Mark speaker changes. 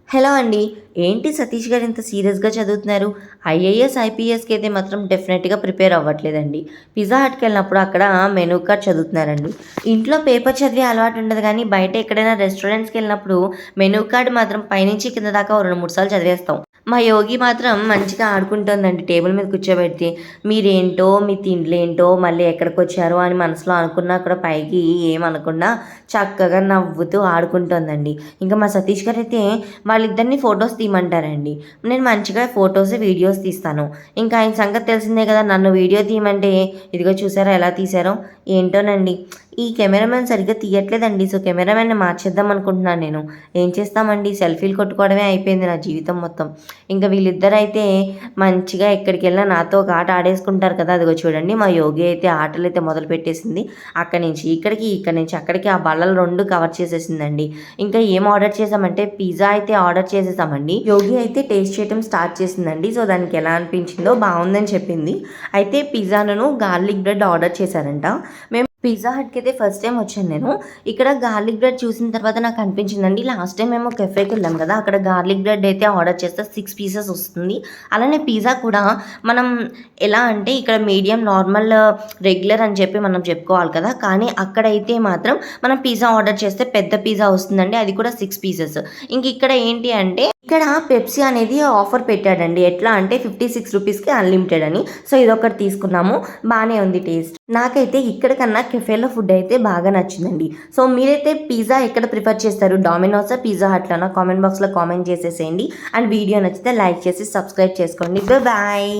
Speaker 1: Hello అండి. ఏంటి సతీష్ గారు ఇంత సీరియస్‌గా చదువుతున్నారు? ఐఏఎస్, ఐపీఎస్‌కి అయితే మాత్రం డెఫినెట్‌గా ప్రిపేర్ అవ్వట్లేదండి. పిజ్జా హట్‌కెళ్ళినప్పుడు అక్కడ మెనూ కార్డ్ చదువుతున్నారండి. ఇంట్లో పేపర్ చదివే అలవాటు ఉండదు గానీ, బయట ఎక్కడైనా రెస్టారెంట్స్‌కెళ్ళినప్పుడు మెనూ కార్డ్ మాత్రం పైనుంచి కింద దాకా ఓ 2, 3 సార్లు చదివేస్తాం. మా యోగి మాత్రం మంచిగా ఆడుకుంటోందండి టేబుల్ మీద కూర్చోబెట్టి. మీరేంటో, మీ తిండ్లేంటో, మళ్ళీ ఎక్కడికొచ్చారో అని మనసులో అనుకున్నా కూడా పైకి ఏమనకుండా చక్కగా నవ్వుతూ ఆడుకుంటోందండి. ఇంకా మా సతీష్ గారైతే వాళ్ళిద్దరిని ఫోటోస్ తీయమంటారండి. నేను మంచిగా ఫోటోస్, వీడియోస్ తీస్తాను. ఇంకా ఆయన సంగతి తెలిసిందే కదా! నన్ను వీడియో తీయమంటే ఇదిగో చూసారా ఎలా తీశారో? ఏంటోనండి. ఈ కెమెరామెన్ సరిగ్గా తీయట్లేదండి. సో, కెమెరామెన్‌ని మార్చేద్దాం అనుకుంటున్నాను నేను. ఏం చేస్తామండి సెల్ఫీలు కొట్టుకోవడమే అయిపోయింది నా జీవితం మొత్తం. ఇంకా వీళ్ళిద్దరైతే మంచిగా ఎక్కడికెళ్ళినా నాతో ఒక ఆట ఆడేసుకుంటారు కదా! అదిగో చూడండి మా యోగి అయితే ఆటలైతే మొదలుపెట్టేసింది. అక్కడి నుంచి ఇక్కడికి, ఇక్కడి నుంచి అక్కడికి ఆ బల్లలు 2 కవర్ చేసేసిందండి. ఇంకా ఏం ఆర్డర్ చేసామంటే పిజ్జా అయితే ఆర్డర్ చేసేసామండి. యోగి అయితే టేస్ట్ చేయడం స్టార్ట్ చేసిందండి. సో, దానికి ఎలా అనిపించిందో బావుందని చెప్పింది. అయితే పిజ్జాను గార్లిక్ బ్రెడ్ ఆర్డర్ చేశారంట. మేము పిజ్జా హట్‌కి అయితే ఫస్ట్ టైమ్ వచ్చాను నేను. ఇక్కడ గార్లిక్ బ్రెడ్ చూసిన తర్వాత నాకు అనిపించిందండి. లాస్ట్ టైమ్ మేము కెఫేకెళ్ళాం కదా! అక్కడ గార్లిక్ బ్రెడ్ అయితే ఆర్డర్ చేస్తే 6 పీసెస్ వస్తుంది. అలానే పిజ్జా కూడా మనం ఎలా అంటే ఇక్కడ మీడియం, నార్మల్, రెగ్యులర్ అని చెప్పి మనం చెప్పుకోవాలి కదా! కానీ అక్కడైతే మాత్రం మనం పిజ్జా ఆర్డర్ చేస్తే పెద్ద పిజ్జా వస్తుందండి. అది కూడా 6 పీసెస్. ఇంక ఇక్కడ ఏంటి అంటే ఇక్కడ పెప్సీ అనేది ఆఫర్ పెట్టాడండి. ఎట్లా అంటే ₹56కి అన్‌లిమిటెడ్ అని. సో, ఇదొకటి తీసుకున్నాము. బానే ఉంది టేస్ట్. నాకైతే ఇక్కడ కన్నా కెఫేలో ఫుడ్ అయితే బాగా నచ్చిందండి. సో, మీరైతే పిజ్జా ఎక్కడ ప్రిఫర్ చేస్తారు? డామినోసా, పిజ్జా హట్‌లోనా? కామెంట్ బాక్స్‌లో కామెంట్ చేసేసేయండి. అండ్ వీడియో నచ్చితే లైక్ చేసి సబ్స్క్రైబ్ చేసుకోండి. బాయ్.